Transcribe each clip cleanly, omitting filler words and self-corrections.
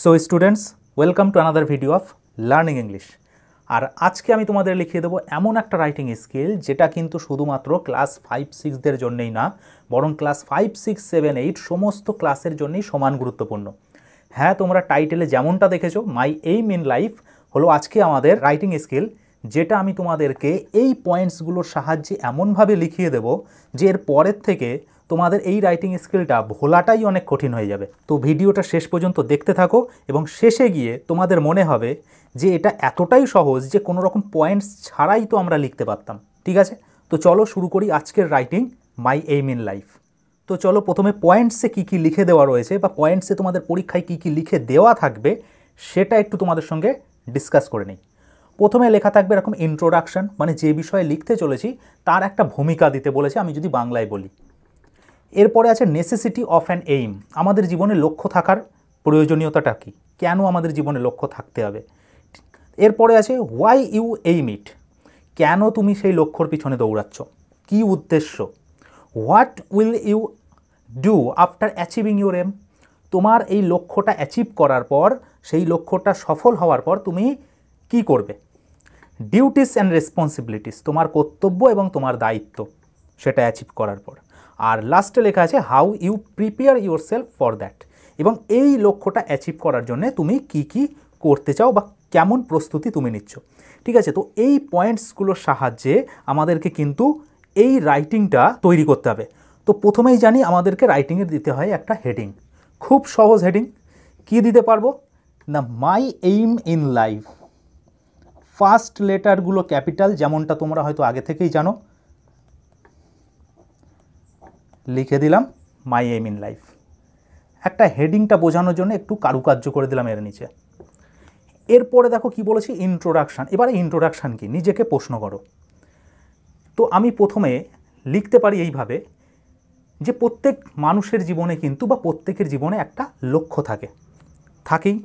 So students, welcome to another video of learning English. আর আজকে আমি তোমাদের লিখিয়ে দেবো এমন একটা রাইটিং স্কিল যেটা কিন্তু শুধুমাত্র ক্লাস 5-6দের জন্যই না, বরং ক্লাস 5-6-7-8 সমস্ত ক্লাসের জন্যই সমান গুরুত্বপূর্ণ। হ্যাঁ, তোমরা টাইটেলে যেমনটা দেখেছো, মাই এইম ইন লাইফ হলো আজকে আমাদের রাইটিং স্কিল, যেটা আমি তোমাদেরকে এই পয়েন্টসগুলোর সাহায্যে এমনভাবে লিখিয়ে দেবো যে এর পরের থেকে তোমাদের এই রাইটিং স্কিলটা ভোলাটাই অনেক কঠিন হয়ে যাবে। তো ভিডিওটা শেষ পর্যন্ত দেখতে থাকো এবং শেষে গিয়ে তোমাদের মনে হবে যে এটা এতটাই সহজ যে কোনো রকম পয়েন্টস ছাড়াই তো আমরা লিখতে পারতাম। ঠিক আছে, তো চলো শুরু করি আজকের writing my aim in life. তো চলো প্রথমে পয়েন্টসে কী কী লিখে দেওয়া রয়েছে বা পয়েন্টসে তোমাদের পরীক্ষায় কী কী লিখে দেওয়া থাকবে সেটা একটু তোমাদের সঙ্গে ডিসকাস করে নিই। প্রথমে লেখা থাকবে এরকম ইন্ট্রোডাকশন, মানে যে বিষয়ে লিখতে চলেছি তার একটা ভূমিকা দিতে বলেছে, আমি যদি বাংলায় বলি। এরপরে আছে নেসেসিটি অফ অ্যান এইম, আমাদের জীবনে লক্ষ্য থাকার প্রয়োজনীয়তাটা কী, কেন আমাদের জীবনে লক্ষ্য থাকতে হবে। এরপরে আছে হোয়াই ইউ এইম ইট, কেন তুমি সেই লক্ষ্যর পিছনে দৌড়াচ্ছ, কী উদ্দেশ্য। What will you do after achieving your aim, তোমার এই লক্ষ্যটা অ্যাচিভ করার পর, সেই লক্ষ্যটা সফল হওয়ার পর তুমি কি করবে। ডিউটিস অ্যান্ড রেসপন্সিবিলিটিস, তোমার কর্তব্য এবং তোমার দায়িত্ব সেটা অ্যাচিভ করার পর। আর লাস্টে লেখা আছে how you prepare yourself for that, এবং এই লক্ষ্যটা অ্যাচিভ করার জন্য তুমি কি কি করতে চাও বা কেমন প্রস্তুতি তুমি নিচ্ছ। ঠিক আছে, তো এই পয়েন্টসগুলোর সাহায্যে আমাদেরকে কিন্তু এই রাইটিংটা তৈরি করতে হবে। তো প্রথমেই জানি আমাদেরকে রাইটিংয়ের দিতে হয় একটা হেডিং, খুব সহজ হেডিং। কি দিতে পারবো না, my aim in life, first লেটারগুলো ক্যাপিটাল, যেমনটা তোমরা হয়তো আগে থেকেই জানো। লিখে দিলাম মাই এইম ইন লাইফ। একটা হেডিংটা বোঝানোর জন্য একটু কারুকার্য করে দিলাম এর নিচে। এরপরে দেখো কি বলেছি, ইন্ট্রোডাকশান। এবারে ইন্ট্রোডাকশান কি, নিজেকে প্রশ্ন করো। তো আমি প্রথমে লিখতে পারি এইভাবে যে প্রত্যেক মানুষের জীবনে কিন্তু বা প্রত্যেকের জীবনে একটা লক্ষ্য থাকেই।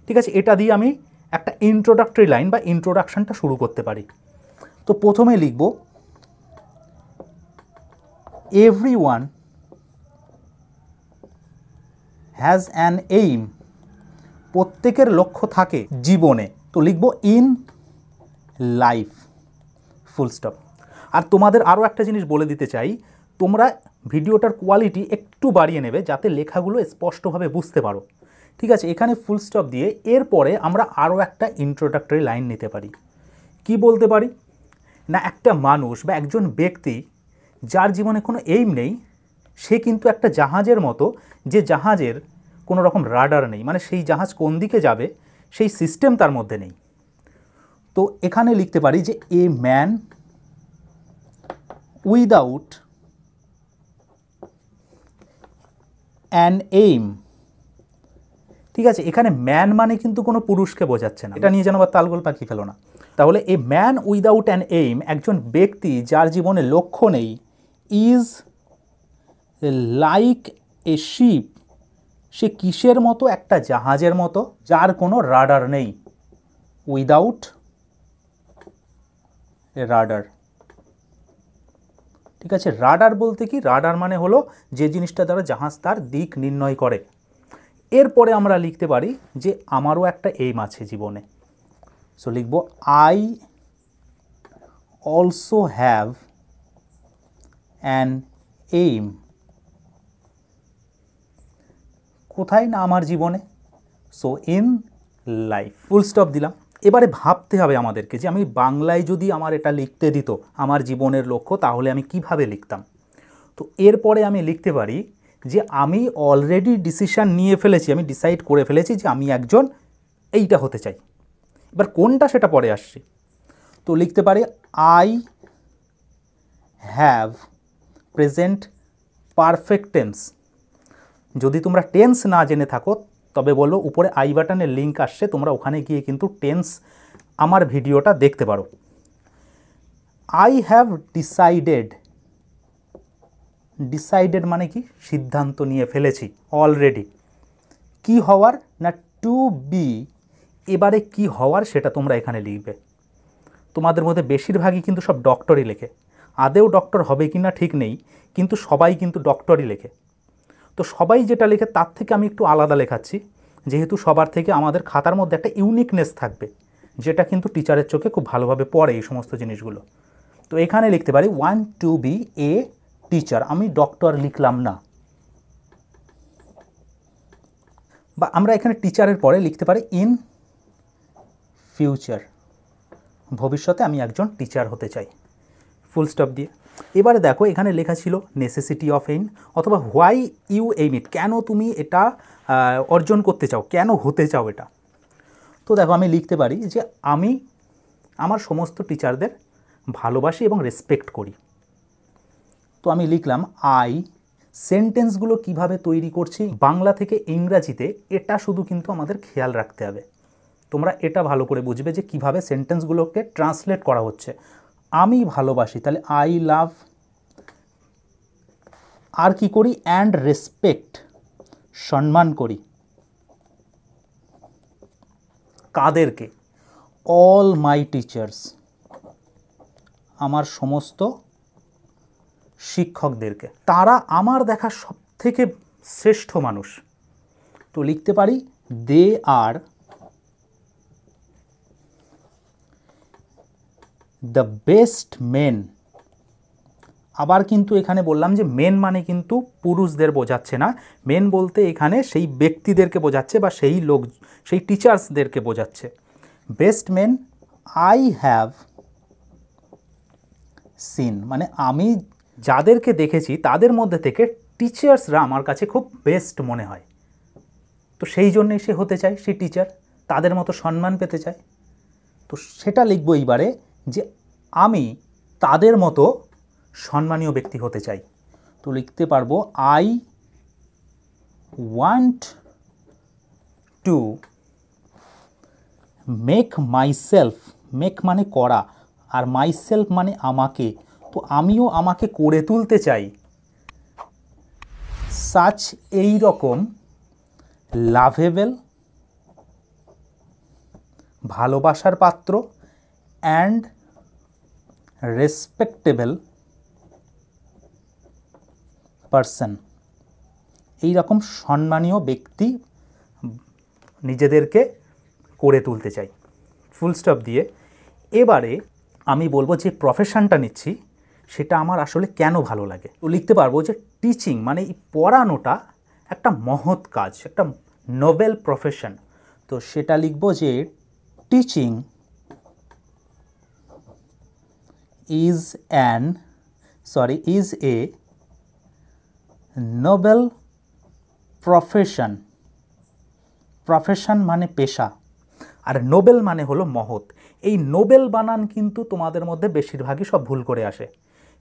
ঠিক আছে, এটা দিয়ে আমি একটা ইন্ট্রোডাক্টরি লাইন বা ইন্ট্রোডাকশানটা শুরু করতে পারি। তো প্রথমে লিখব এভরিওয়ান হ্যাজ অ্যান এইম, প্রত্যেকের লক্ষ্য থাকে জীবনে। তো লিখব ইন লাইফ, ফুল স্টপ। আর তোমাদের আরও একটা জিনিস বলে দিতে চাই, তোমরা ভিডিওটার কোয়ালিটি একটু বাড়িয়ে নেবে যাতে লেখাগুলো স্পষ্টভাবে বুঝতে পারো। ঠিক আছে, এখানে ফুল স্টপ দিয়ে এরপরে আমরা আরও একটা ইন্ট্রোডাক্টরি লাইন নিতে পারি। কি বলতে পারি না, একটা মানুষ বা একজন ব্যক্তি যার জীবনে কোনো এইম নেই, সে কিন্তু একটা জাহাজের মতো, যে জাহাজের কোনো রকম রাডার নেই, মানে সেই জাহাজ কোন দিকে যাবে সেই সিস্টেম তার মধ্যে নেই। তো এখানে লিখতে পারি যে a man without an aim. ঠিক আছে, এখানে ম্যান মানে কিন্তু কোনো পুরুষকে বোঝাচ্ছে না, এটা নিয়ে যেন আবার তালগোল পাখি ফেলো না। তাহলে a man without an aim, একজন ব্যক্তি যার জীবনে লক্ষ্য নেই, ইজ লাইক এ শিপ, সে কিসের মতো, একটা জাহাজের মতো যার কোনো রাডার নেই। Without a radar. ঠিক আছে, রাডার বলতে কি, রাডার মানে হলো যে জিনিসটা দ্বারা জাহাজ তার দিক নির্ণয় করে। এরপরে আমরা লিখতে পারি যে আমারও একটা এইম আছে জীবনে। সো লিখব I also have an aim, কোথায় না আমার জীবনে, so in life, full stop দিলাম। এবারে ভাবতে হবে আমাদেরকে যে আমি বাংলায় যদি আমার এটা লিখতে দিত আমার জীবনের লক্ষ্য, তাহলে আমি কিভাবে লিখতাম। তো এরপরে আমি লিখতে পারি যে আমি অলরেডি ডিসিশান নিয়ে ফেলেছি, আমি ডিসাইড করে ফেলেছি যে আমি একজন এইটা হতে চাই। এবার কোনটা সেটা পরে আসছি। তো লিখতে পারি I have present perfect tense. যদি তোমরা টেন্স না জেনে থাকো তবে বলো, উপরে আই বাটনের লিঙ্ক আসছে, তোমরা ওখানে গিয়ে কিন্তু টেন্স আমার ভিডিওটা দেখতে পারো। আই হ্যাভ ডিসাইডেড, ডিসাইডেড মানে কি, সিদ্ধান্ত নিয়ে ফেলেছি অলরেডি। কি হওয়ার না, টু বি। এবারে কি হওয়ার সেটা তোমরা এখানে লিখবে। তোমাদের মধ্যে বেশিরভাগই কিন্তু সব ডক্টরই লেখে, আদেও ডক্টর হবে কি না ঠিক নেই, কিন্তু সবাই কিন্তু ডক্টরই লেখে। তো সবাই যেটা লেখে তার থেকে আমি একটু আলাদা লেখাচ্ছি। যেহেতু সবার থেকে আমাদের খাতার মধ্যে একটা ইউনিকনেস থাকবে, যেটা কিন্তু টিচারের চোখে খুব ভালোভাবে পড়ে এই সমস্ত জিনিসগুলো। তো এখানে লিখতে পারি want to be a teacher, আমি ডক্টর লিখলাম না, বা আমরা এখানে টিচারের পরে লিখতে পারি ইন ফিউচার, ভবিষ্যতে আমি একজন টিচার হতে চাই, ফুল স্টপ দিয়ে। এবারে দেখো এখানে লেখা ছিল নেসেসিটি অফ এইম অথবা হোয়াই ইউ এইম ইট, কেন তুমি এটা অর্জন করতে চাও, কেন হতে চাও এটা। তো দেখো আমি লিখতে পারি যে আমি আমার সমস্ত টিচারদের ভালোবাসি এবং রেসপেক্ট করি। তো আমি লিখলাম আই, সেন্টেন্সগুলো কিভাবে তৈরি করছি বাংলা থেকে ইংরাজিতে, এটা শুধু কিন্তু আমাদের খেয়াল রাখতে হবে। তোমরা এটা ভালো করে বুঝবে যে কিভাবে সেন্টেন্সগুলোকে ট্রান্সলেট করা হচ্ছে। আমি ভালোবাসি, তাহলে আই লাভ, আর কি করি, অ্যান্ড রেসপেক্ট, সম্মান করি। কাদেরকে? অল মাই টিচার্স, আমার সমস্ত শিক্ষকদেরকে, তারা আমার দেখা সবথেকে শ্রেষ্ঠ মানুষ। তো লিখতে পারি দে আর দ্য বেস্ট মেন। আবার কিন্তু এখানে বললাম যে মেন মানে কিন্তু পুরুষদের বোঝাচ্ছে না, মেন বলতে এখানে সেই ব্যক্তিদেরকে বোঝাচ্ছে বা সেই লোক, সেই টিচার্সদেরকে বোঝাচ্ছে। Best men I have seen, মানে আমি যাদেরকে দেখেছি তাদের মধ্যে থেকে টিচার্সরা আমার কাছে খুব বেস্ট মনে হয়, তো সেই জন্যই সে হতে চায়, সে টিচার, তাদের মতো সম্মান পেতে চায়। তো সেটা লিখবো এইবারে যে আমি তাদের মতো সম্মানীয় ব্যক্তি হতে চাই। তো লিখতে পারবো I want to make myself, make মানে করা, আর মাইসেলফ মানে আমাকে, তো আমিও আমাকে করে তুলতে চাই সাচ, এই রকম লাভেবল, ভালোবাসার পাত্র, অ্যান্ড রেসপেক্টেবল পারসন, এই রকম সম্মানীয় ব্যক্তি নিজেদেরকে করে তুলতে চাই, ফুল স্টপ দিয়ে। এবারে আমি বলবো যে প্রফেশনটা নিচ্ছি সেটা আমার আসলে কেন ভালো লাগে। তো লিখতে পারবো যে টিচিং মানে এই পড়ানোটা একটা মহৎ কাজ, একটা নোবেল প্রফেশন। তো সেটা লিখবো যে teaching is a noble profession, profession মানে পেশা, আর নোবেল মানে হলো মহৎ। এই নোবেল বানান কিন্তু তোমাদের মধ্যে বেশিরভাগই সব ভুল করে আসে।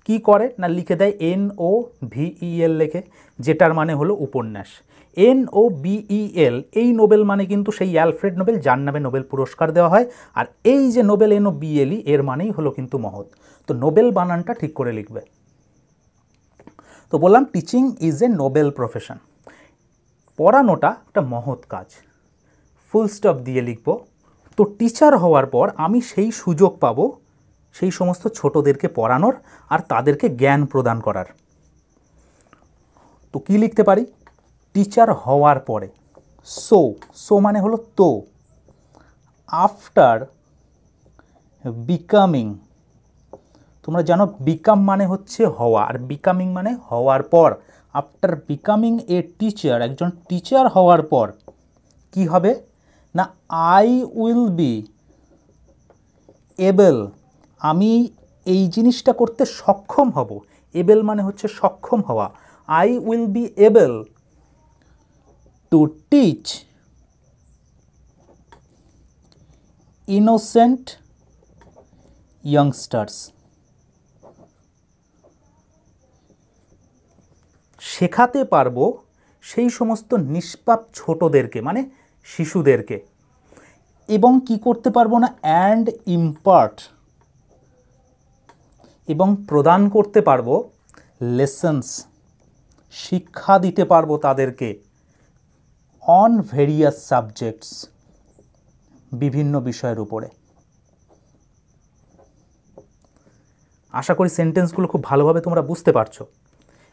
কি করে না, লিখে দেয় NOVEL লেখে, যেটার মানে হলো উপন্যাস। NOBEL, এই নোবেল মানে কিন্তু সেই অ্যালফ্রেড নোবেল যার নামে নোবেল পুরস্কার দেওয়া হয়, আর এই যে নোবেল NOBLE এর মানেই হলো কিন্তু মহৎ। তো নোবেল বানানটা ঠিক করে লিখবে। তো বললাম teaching is a noble profession, পড়ানোটা একটা মহৎ কাজ, ফুল স্টপ দিয়ে লিখব। তো টিচার হওয়ার পর আমি সেই সুযোগ পাবো সেই সমস্ত ছোটদেরকে পড়ানোর আর তাদেরকে জ্ঞান প্রদান করার। তো কি লিখতে পারি, টিচার হওয়ার পরে, সো মানে হলো তো, আফটার বিকামিং, তোমরা জানো বিকাম মানে হচ্ছে হওয়া, আর বিকামিং মানে হওয়ার পর। আফটার বিকামিং এ টিচার, একজন টিচার হওয়ার পর কি হবে না, আই উইল বি এবল, আমি এই জিনিসটা করতে সক্ষম হব। এবল মানে হচ্ছে সক্ষম হওয়া। I will be able to teach innocent youngsters, শেখাতে পারবো সেই সমস্ত নিষ্পাপ ছোটদেরকে মানে শিশুদেরকে, এবং কি করতে পারবো না, অ্যান্ড ইম্পার্ট, এবং প্রদান করতে পারবো লেসন্স, শিক্ষা দিতে পারবো তাদেরকে, অন ভেরিয়াস সাবজেক্টস, বিভিন্ন বিষয়ের উপরে। আশা করি সেন্টেন্সগুলো খুব ভালোভাবে তোমরা বুঝতে পারছো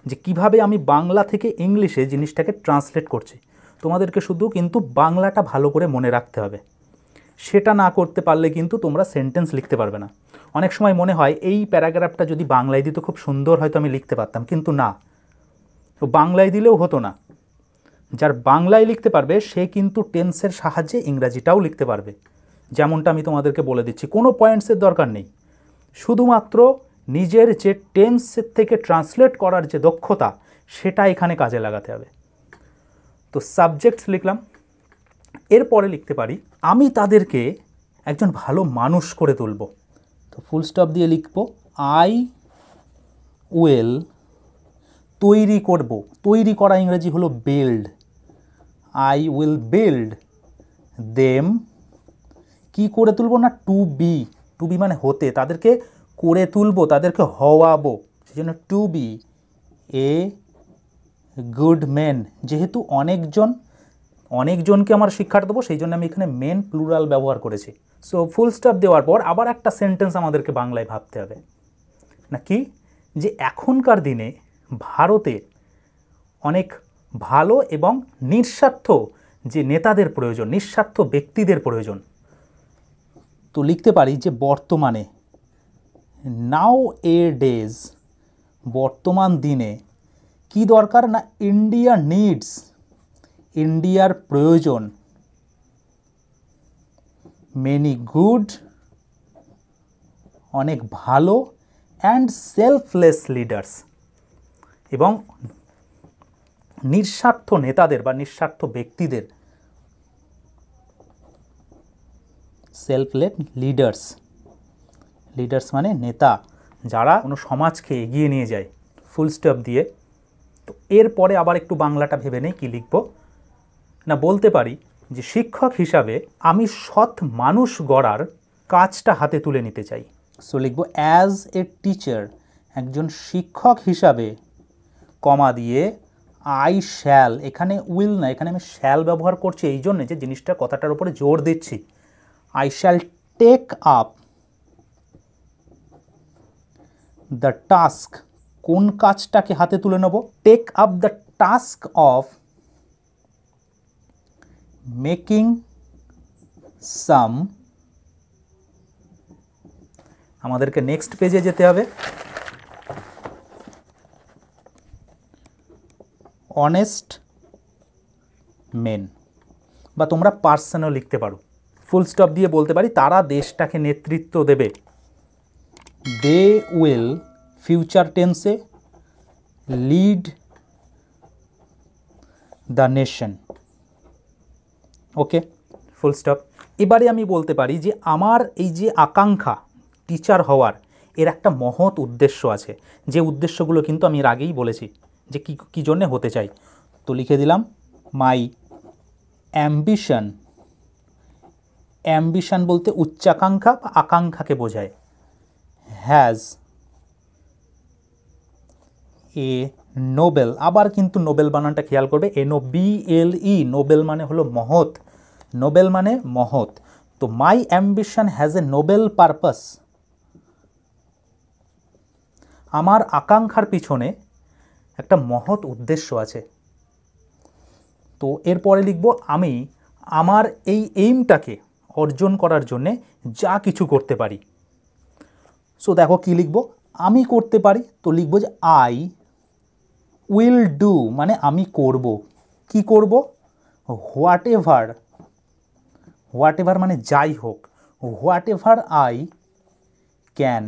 যে কিভাবে আমি বাংলা থেকে ইংলিশে জিনিসটাকে ট্রান্সলেট করছি। তোমাদেরকে শুধু কিন্তু বাংলাটা ভালো করে মনে রাখতে হবে। সেটা না করতে পারলে কিন্তু তোমরা সেন্টেন্স লিখতে পারবে না। অনেক সময় মনে হয় এই প্যারাগ্রাফটা যদি বাংলায় দিত খুব সুন্দর হয়তো আমি লিখতে পারতাম, কিন্তু না, তো বাংলায় দিলেও হতো না। যার বাংলায় লিখতে পারবে সে কিন্তু টেন্সের সাহায্যে ইংরাজিটাও লিখতে পারবে। যেমনটা আমি তোমাদেরকে বলে দিচ্ছি, কোনো পয়েন্টসের দরকার নেই, শুধুমাত্র নিজের যে টেন্সের থেকে ট্রান্সলেট করার যে দক্ষতা সেটা এখানে কাজে লাগাতে হবে। তো সাবজেক্টস লিখলাম, এরপরে লিখতে পারি আমি তাদেরকে একজন ভালো মানুষ করে তুলব। তো ফুল স্টপ দিয়ে লিখব আই উইল, তৈরি করব, তৈরি করা ইংরেজি হলো build, I will build them, কি করে তুলব না, টু বি, টু বি মানে হতে, তাদেরকে করে তুলব, তাদেরকে হওয়াবো, সেই জন্য to be a good men. যেহেতু অনেকজনকে আমার শিক্ষাটা দেবো, সেই জন্য আমি এখানে মেন প্লুরাল ব্যবহার করেছি। সো ফুল স্টপ দেওয়ার পর আবার একটা সেন্টেন্স আমাদেরকে বাংলায় ভাবতে হবে, না কি, যে এখনকার দিনে ভারতে অনেক ভালো এবং নিঃস্বার্থ যে নেতাদের প্রয়োজন, নিঃস্বার্থ ব্যক্তিদের প্রয়োজন। তো লিখতে পারি যে বর্তমানে, নাও এ ডেজ, বর্তমান দিনে কি দরকার না, ইন্ডিয়া নিডস, ইন্ডিয়ার প্রয়োজন, মেনি গুড, অনেক ভালো, অ্যান্ড সেলফলেস লিডার্স, এবং নিঃস্বার্থ নেতাদের বা নিঃস্বার্থ ব্যক্তিদের, সেলফলেস লিডার্স, লিডার্স মানে নেতা, যারা কোনো সমাজকে এগিয়ে নিয়ে যায়। ফুল স্টপ দিয়ে, তো এরপরে আবার একটু বাংলাটা ভেবে নেই কী লিখব না, বলতে পারি যে শিক্ষক হিসাবে আমি সৎ মানুষ গড়ার কাজটা হাতে তুলে নিতে চাই। সো লিখব অ্যাজ এ টিচার, একজন শিক্ষক হিসাবে, কমা দিয়ে আই শ্যাল, এখানে উইল না, এখানে আমি শ্যাল ব্যবহার করছি এই জন্যে যে জিনিসটা কথাটার উপরে জোর দিচ্ছি। I shall take up the task, কোন কাজটাকে হাতে তুলে নেব, take up the task of making some, আমাদেরকে নেক্সট পেজে যেতে হবে, অনেস্ট মেন, বা তোমরা পার্সনও লিখতে পারো। ফুল স্টপ দিয়ে বলতে পারি তারা দেশটাকে নেতৃত্ব দেবে, দে উইল, ফিউচার টেন্সে, lead the nation. Okay, full stop. এবারে আমি বলতে পারি যে আমার এই যে আকাঙ্ক্ষা টিচার হওয়ার, এর একটা মহৎ উদ্দেশ্য আছে, যে উদ্দেশ্যগুলো কিন্তু আমি এর আগেই বলেছি যে কী জন্যে হতে চাই। তো লিখে দিলাম মাই অ্যাম্বিশন, অ্যাম্বিশন বলতে উচ্চাকাঙ্ক্ষা বা আকাঙ্ক্ষাকে বোঝায়, হ্যাজ এ নোবেল, আবার কিন্তু নোবেল বানানটা খেয়াল করবে, NOBLE, নোবেল মানে হলো মহৎ, নোবেল মানে মহৎ। তো মাই ambition has a Nobel purpose, আমার আকাঙ্ক্ষার পিছনে একটা মহৎ উদ্দেশ্য আছে। তো এরপরে লিখব আমি আমার এই এইমটাকে অর্জন করার জন্যে যা কিছু করতে পারি। সো দেখো কি লিখব, আমি করতে পারি, তো লিখব যে আই উইল ডু, মানে আমি করব, কি করব, হোয়াট এভার, হোয়াট এভার মানে যাই হোক, হোয়াট এভার আই ক্যান,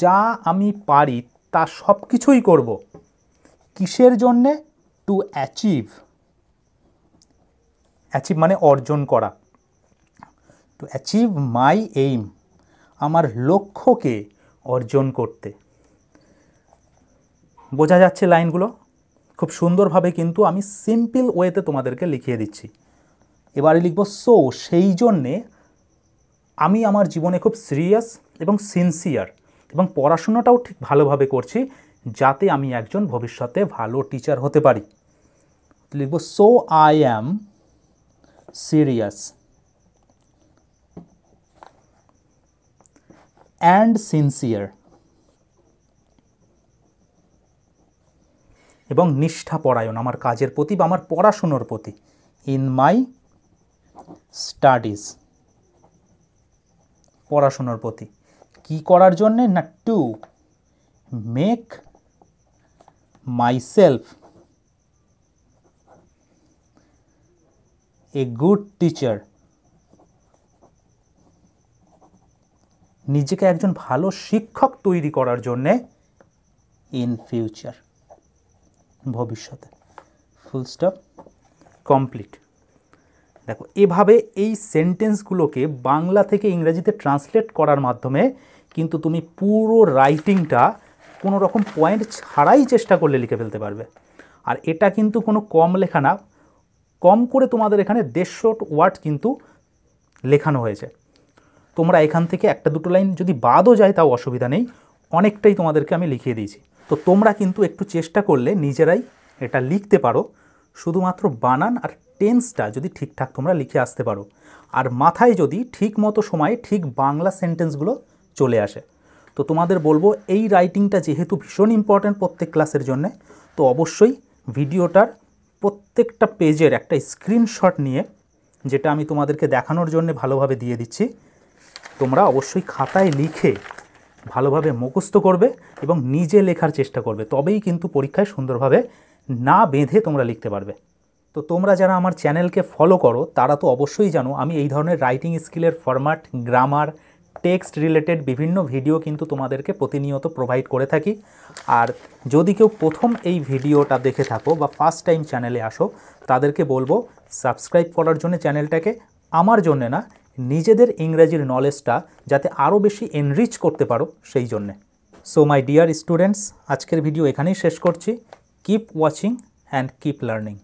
যা আমি পারি তা সব কিছুই করব, কিসের জন্যে, টু অ্যাচিভ, অ্যাচিভ মানে অর্জন করা, টু অ্যাচিভ মাই এইম, আমার লক্ষ্যকে অর্জন করতে। বোঝা যাচ্ছে লাইনগুলো? খুব সুন্দরভাবে কিন্তু আমি সিম্পল ওয়েতে তোমাদেরকে লিখিয়ে দিচ্ছি। এবারে লিখব সো, সেই জন্যে আমি আমার জীবনে খুব সিরিয়াস এবং সিনসিয়ার, এবং পড়াশোনাটাও ঠিক ভালোভাবে করছি, যাতে আমি একজন ভবিষ্যতে ভালো টিচার হতে পারি। লিখব so I am serious and sincere, এবং নিষ্ঠাপরায়ণ আমার কাজের প্রতি বা আমার পড়াশুনোর প্রতি, ইন মাই স্টাডিজ, পড়াশোনার প্রতি। কি করার জন্যে? না to make myself a good teacher, নিজেকে একজন ভালো শিক্ষক তৈরি করার জন্যে ইন ফিউচার, ভবিষ্যতে। Full stop, complete. দেখো এভাবে এই সেন্টেন্সগুলোকে বাংলা থেকে ইংরেজিতে ট্রান্সলেট করার মাধ্যমে কিন্তু তুমি পুরো রাইটিংটা কোনো রকম পয়েন্ট ছাড়াই চেষ্টা করলে লিখে ফেলতে পারবে। আর এটা কিন্তু কোনো কম লেখা না, কম করে তোমাদের এখানে 150 ওয়ার্ড কিন্তু লেখানো হয়েছে। তোমরা এখান থেকে একটা দুটো লাইন যদি বাদও যায় তাও অসুবিধা নেই, অনেকটাই তোমাদেরকে আমি লিখিয়ে দিয়েছি। তো তোমরা কিন্তু একটু চেষ্টা করলে নিজেরাই এটা লিখতে পারো, শুধুমাত্র বানান আর টেন্সটা যদি ঠিকঠাক তোমরা লিখে আসতে পারো, আর মাথায় যদি ঠিক মতো সময়ে ঠিক বাংলা সেন্টেন্সগুলো চলে আসে। তো তোমাদের বলবো এই রাইটিংটা যেহেতু ভীষণ ইম্পর্ট্যান্ট প্রত্যেক ক্লাসের জন্যে, তো অবশ্যই ভিডিওটার প্রত্যেকটা পেজের একটা স্ক্রিনশট নিয়ে, যেটা আমি তোমাদেরকে দেখানোর জন্য ভালোভাবে দিয়ে দিচ্ছি, তোমরা অবশ্যই খাতায় লিখে ভালোভাবে মুখস্থ করবে এবং নিজে লেখার চেষ্টা করবে, তবেই কিন্তু পরীক্ষায় সুন্দরভাবে না বেঁধে তোমরা লিখতে পারবে। তো তোমরা যারা আমার চ্যানেলকে ফলো করো তারা তো অবশ্যই জানো আমি এই ধরনের রাইটিং স্কিলের ফরম্যাট, গ্রামার, টেক্সট রিলেটেড বিভিন্ন ভিডিও কিন্তু তোমাদেরকে প্রতিনিয়ত প্রোভাইড করে থাকি। আর যদি কেউ প্রথম এই ভিডিওটা দেখে থাকো বা ফার্স্ট টাইম চ্যানেলে আসো, তাদেরকে বলবো সাবস্ক্রাইব করার জন্য চ্যানেলটাকে, আমার জন্য না, নিজেদের ইংরেজির নলেজটা যাতে আরও বেশি এনরিচ করতে পারো সেই জন্যে। সো মাই ডিয়ার স্টুডেন্টস, আজকের ভিডিও এখানেই শেষ করছি। Keep watching and keep learning.